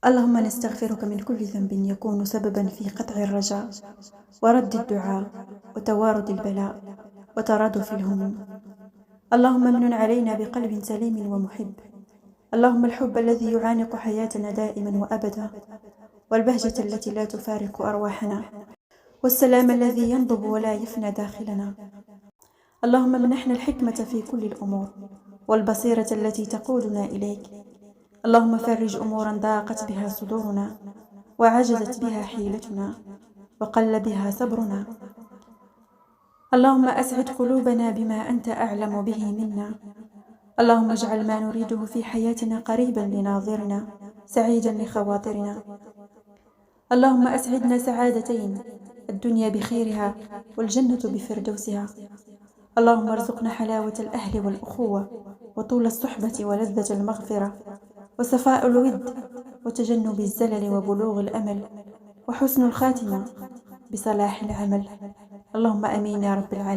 اللهم نستغفرك من كل ذنب يكون سببا في قطع الرجاء ورد الدعاء وتوارد البلاء وترادف الهموم. اللهم امنن علينا بقلب سليم ومحب. اللهم الحب الذي يعانق حياتنا دائما وأبدا، والبهجة التي لا تفارق أرواحنا، والسلام الذي ينضب ولا يفنى داخلنا. اللهم منحنا الحكمة في كل الأمور والبصيرة التي تقودنا إليك. اللهم فرج أمورا ضاقت بها صدورنا وعجزت بها حيلتنا وقل بها صبرنا. اللهم أسعد قلوبنا بما أنت أعلم به منا. اللهم اجعل ما نريده في حياتنا قريبا لناظرنا سعيدا لخواطرنا. اللهم أسعدنا سعادتين، الدنيا بخيرها والجنة بفردوسها. اللهم ارزقنا حلاوة الأهل والأخوة وطول الصحبة ولذة المغفرة وصفاء الود وتجنب الزلل وبلوغ الأمل وحسن الخاتمة بصلاح العمل. اللهم أمين يا رب العالمين.